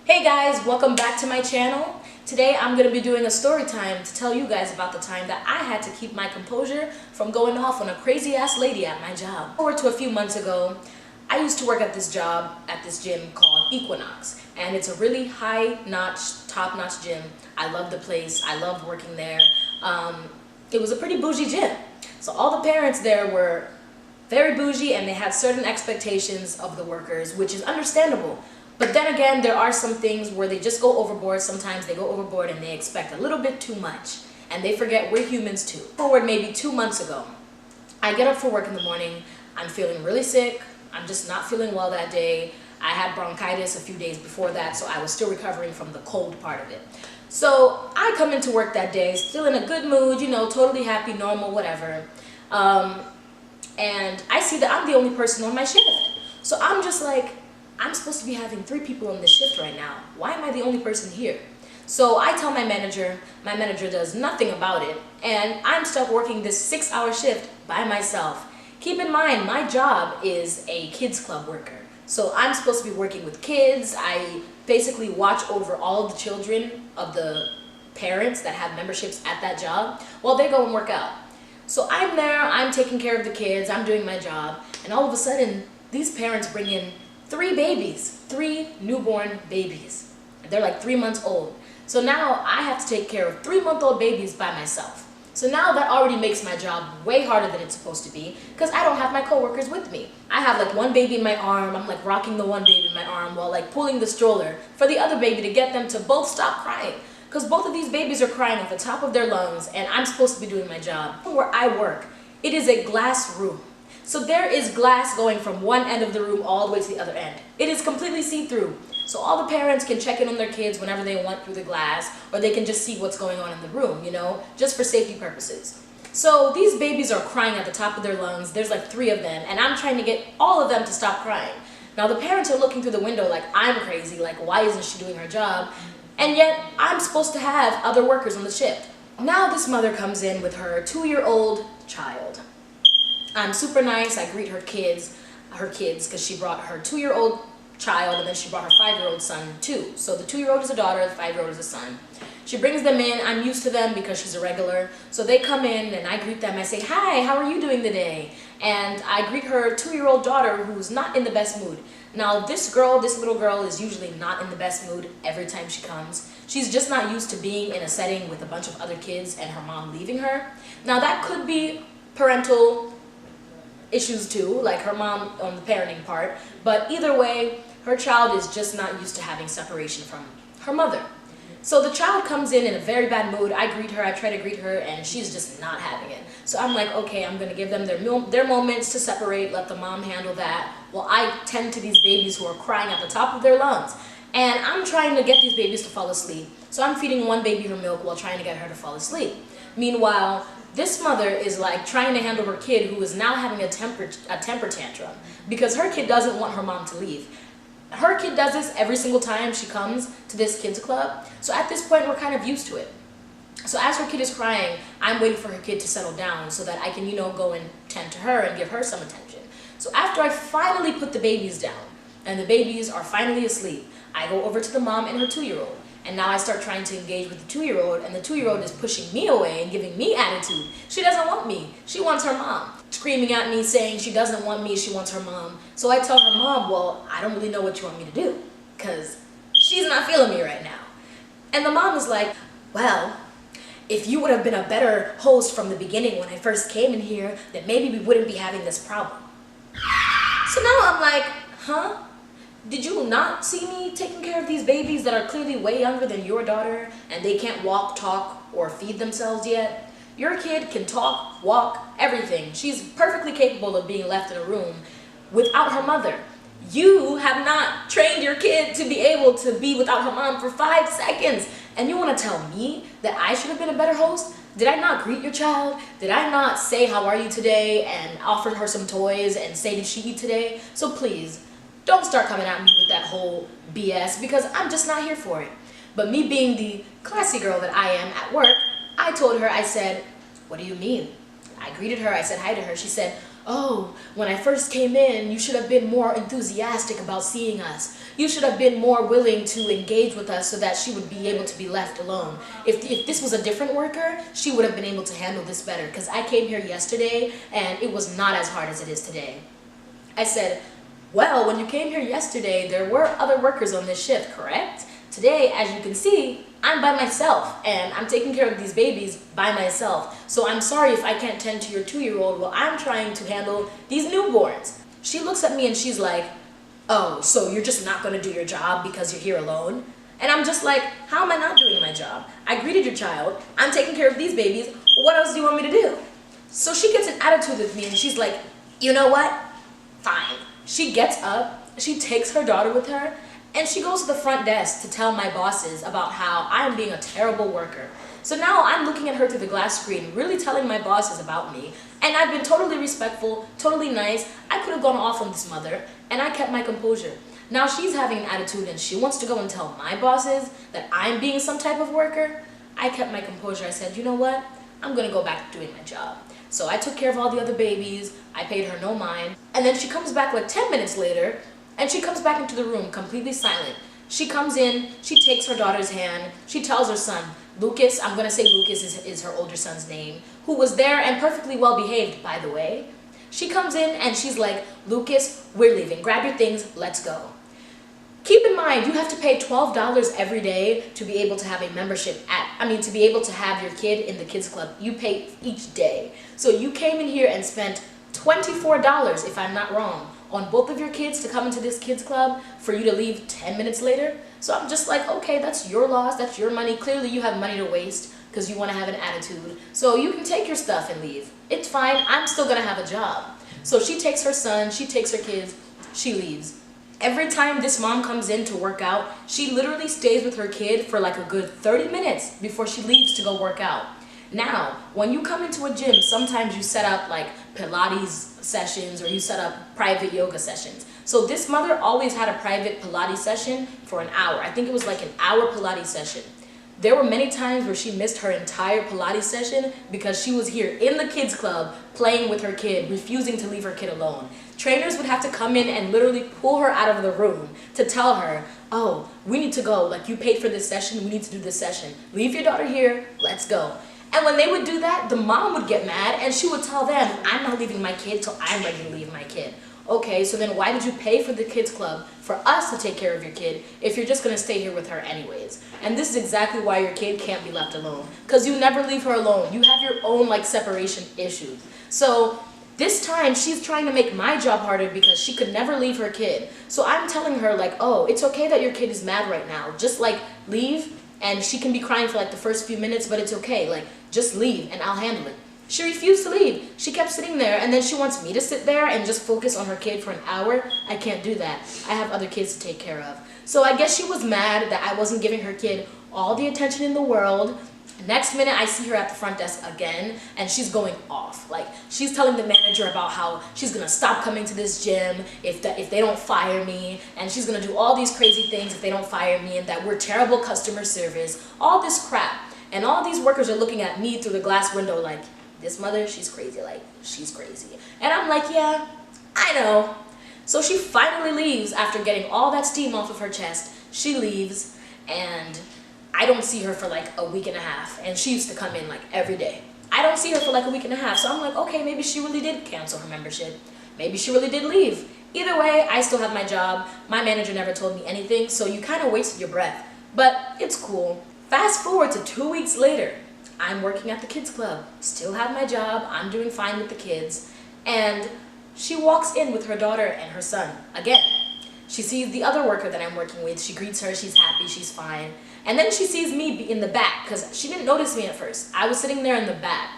Hey guys, welcome back to my channel. Today I'm going to be doing a story time to tell you guys about the time that I had to keep my composure from going off on a crazy ass lady at my job. Forward to a few months ago, I used to work at this job at this gym called Equinox, and it's a really high-notch, top-notch gym. I love the place. I love working there. It was a pretty bougie gym. So all the parents there were very bougie, and they had certain expectations of the workers, which is understandable. But then again, there are some things where they just go overboard. Sometimes they go overboard and they expect a little bit too much, and they forget we're humans too. Forward maybe 2 months ago, I get up for work in the morning. I'm feeling really sick. I'm just not feeling well that day. I had bronchitis a few days before that, so I was still recovering from the cold part of it. So I come into work that day, still in a good mood, you know, totally happy, normal, whatever. And I see that I'm the only person on my shift. So I'm just like, I'm supposed to be having 3 people on this shift right now. Why am I the only person here? So I tell my manager does nothing about it, and I'm stuck working this 6-hour shift by myself. Keep in mind, my job is a kids club worker. So I'm supposed to be working with kids. I basically watch over all the children of the parents that have memberships at that job while they go and work out. So I'm there, I'm taking care of the kids, I'm doing my job, and all of a sudden, these parents bring in 3 babies, 3 newborn babies. They're like 3 months old. So now I have to take care of 3-month-old babies by myself. So now that already makes my job way harder than it's supposed to be, because I don't have my coworkers with me. I have like one baby in my arm, I'm like rocking the one baby in my arm while like pulling the stroller for the other baby to get them to both stop crying. Because both of these babies are crying at the top of their lungs, and I'm supposed to be doing my job. Where I work, it is a glass room. So there is glass going from one end of the room all the way to the other end. It is completely see-through. So all the parents can check in on their kids whenever they want through the glass, or they can just see what's going on in the room, you know, just for safety purposes. So these babies are crying at the top of their lungs. There's like 3 of them, and I'm trying to get all of them to stop crying. Now the parents are looking through the window like I'm crazy, like why isn't she doing her job? And yet I'm supposed to have other workers on the shift. Now this mother comes in with her 2-year-old child. I'm super nice. I greet her kids, because she brought her 2-year-old child, and then she brought her 5-year-old son too. So the 2-year-old is a daughter, the 5-year-old is a son. She brings them in. I'm used to them because she's a regular. So they come in and I greet them. I say, hi, how are you doing today? And I greet her 2-year-old daughter, who's not in the best mood. Now this little girl is usually not in the best mood every time she comes. She's just not used to being in a setting with a bunch of other kids and her mom leaving her. Now that could be parental issues too, like her mom on the parenting part, but either way, her child is just not used to having separation from her mother. So the child comes in a very bad mood. I greet her, I try to greet her, and she's just not having it. So I'm like, okay, I'm gonna give them their moments to separate, let the mom handle that, while I tend to these babies who are crying at the top of their lungs. And I'm trying to get these babies to fall asleep. So I'm feeding one baby her milk while trying to get her to fall asleep. Meanwhile, this mother is like trying to handle her kid, who is now having a temper tantrum because her kid doesn't want her mom to leave. Her kid does this every single time she comes to this kids club. So at this point, we're kind of used to it. So as her kid is crying, I'm waiting for her kid to settle down so that I can, you know, go and tend to her and give her some attention. So after I finally put the babies down and the babies are finally asleep, I go over to the mom and her 2-year-old. And now I start trying to engage with the 2-year-old, and the 2-year-old is pushing me away and giving me attitude. She doesn't want me. She wants her mom. Screaming at me, saying she doesn't want me, she wants her mom. So I tell her mom, well, I don't really know what you want me to do, because she's not feeling me right now. And the mom is like, well, if you would have been a better host from the beginning when I first came in here, then maybe we wouldn't be having this problem. So now I'm like, huh? Did you not see me taking care of these babies that are clearly way younger than your daughter, and they can't walk, talk, or feed themselves yet? Your kid can talk, walk, everything. She's perfectly capable of being left in a room without her mother. You have not trained your kid to be able to be without her mom for 5 seconds. And you want to tell me that I should have been a better host? Did I not greet your child? Did I not say, how are you today? And offer her some toys and say, did she eat today? So please, don't start coming at me with that whole BS, because I'm just not here for it. But me being the classy girl that I am at work, I told her, I said, what do you mean? I greeted her, I said hi to her. She said, oh, when I first came in, you should have been more enthusiastic about seeing us. You should have been more willing to engage with us so that she would be able to be left alone. If this was a different worker, she would have been able to handle this better, because I came here yesterday and it was not as hard as it is today. I said, well, when you came here yesterday, there were other workers on this shift, correct? Today, as you can see, I'm by myself and I'm taking care of these babies by myself. So I'm sorry if I can't tend to your 2-year-old while I'm trying to handle these newborns. She looks at me and she's like, oh, so you're just not going to do your job because you're here alone? And I'm just like, how am I not doing my job? I greeted your child. I'm taking care of these babies. What else do you want me to do? So she gets an attitude with me and she's like, you know what? Fine. She gets up, she takes her daughter with her, and she goes to the front desk to tell my bosses about how I'm being a terrible worker. So now I'm looking at her through the glass screen, really telling my bosses about me. And I've been totally respectful, totally nice. I could have gone off on this mother, and I kept my composure. Now she's having an attitude and she wants to go and tell my bosses that I'm being some type of worker. I kept my composure. I said, you know what? I'm gonna go back to doing my job. So I took care of all the other babies. I paid her no mind. And then she comes back like 10 minutes later, and she comes back into the room completely silent. She comes in, she takes her daughter's hand, she tells her son, Lucas, I'm going to say Lucas is her older son's name, who was there and perfectly well behaved, by the way. She comes in and she's like, Lucas, we're leaving. Grab your things, let's go. Keep in mind, you have to pay $12 every day to be able to have a membership to be able to have your kid in the kids club. You pay each day. So you came in here and spent $24, if I'm not wrong, on both of your kids to come into this kids club for you to leave 10 minutes later. So I'm just like, okay, that's your loss, that's your money. Clearly you have money to waste because you want to have an attitude. So you can take your stuff and leave. It's fine, I'm still gonna have a job. So she takes her son, she takes her kids, she leaves. Every time this mom comes in to work out, she literally stays with her kid for like a good 30 minutes before she leaves to go work out. Now, when you come into a gym, sometimes you set up like Pilates sessions or you set up private yoga sessions. So this mother always had a private Pilates session for an hour. I think it was like an hour Pilates session. There were many times where she missed her entire Pilates session because she was here in the kids club playing with her kid, refusing to leave her kid alone. Trainers would have to come in and literally pull her out of the room to tell her, oh, we need to go. Like, you paid for this session, we need to do this session. Leave your daughter here, let's go. And when they would do that, the mom would get mad and she would tell them, I'm not leaving my kid till I'm ready to leave my kid. Okay, so then why did you pay for the kids club for us to take care of your kid if you're just going to stay here with her anyways? And this is exactly why your kid can't be left alone, because you never leave her alone. You have your own like separation issues. So this time she's trying to make my job harder because she could never leave her kid. So I'm telling her like, oh, it's okay that your kid is mad right now. Just like leave, and she can be crying for like the first few minutes, but it's okay. Like, just leave and I'll handle it. She refused to leave. She kept sitting there, and then she wants me to sit there and just focus on her kid for an hour. I can't do that. I have other kids to take care of. So I guess she was mad that I wasn't giving her kid all the attention in the world. Next minute, I see her at the front desk again, and she's going off. Like, she's telling the manager about how she's gonna stop coming to this gym if they don't fire me, and she's gonna do all these crazy things if they don't fire me, and that we're terrible customer service, all this crap. And all these workers are looking at me through the glass window like, this mother, she's crazy, like, she's crazy. And I'm like, yeah, I know. So she finally leaves after getting all that steam off of her chest. She leaves, and I don't see her for like a week and a half, and she used to come in like every day. I don't see her for like a week and a half, so I'm like, okay, maybe she really did cancel her membership. Maybe she really did leave. Either way, I still have my job. My manager never told me anything, so you kind of wasted your breath. But it's cool. Fast forward to 2 weeks later. I'm working at the kids club, still have my job, I'm doing fine with the kids, and she walks in with her daughter and her son again. She sees the other worker that I'm working with, she greets her, she's happy, she's fine, and then she sees me in the back, because she didn't notice me at first. I was sitting there in the back,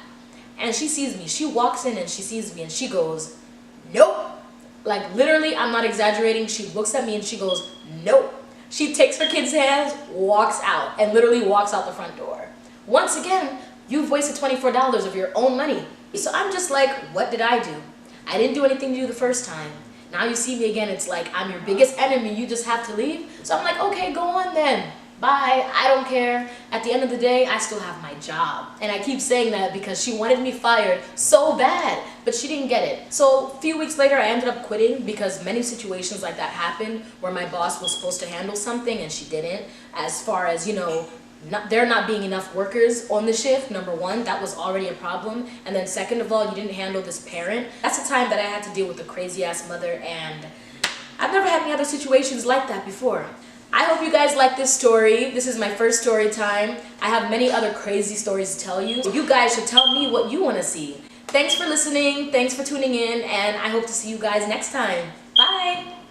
and she sees me. She walks in and she sees me and she goes, nope. Like, literally, I'm not exaggerating, she looks at me and she goes, nope. She takes her kid's hands, walks out, and literally walks out the front door. Once again, you've wasted $24 of your own money. So I'm just like, what did I do? I didn't do anything to you the first time. Now you see me again, it's like I'm your biggest enemy, you just have to leave. So I'm like, okay, go on then. bye, I don't care. At the end of the day, I still have my job. And I keep saying that because she wanted me fired so bad, but she didn't get it. So a few weeks later, I ended up quitting because many situations like that happened where my boss was supposed to handle something and she didn't. As far as, you know, there not being enough workers on the shift, number one, that was already a problem. And then second of all, you didn't handle this parent. That's the time that I had to deal with a crazy ass mother, and I've never had any other situations like that before. I hope you guys like this story. This is my first story time. I have many other crazy stories to tell you. You guys should tell me what you want to see. Thanks for listening, thanks for tuning in, and I hope to see you guys next time. Bye!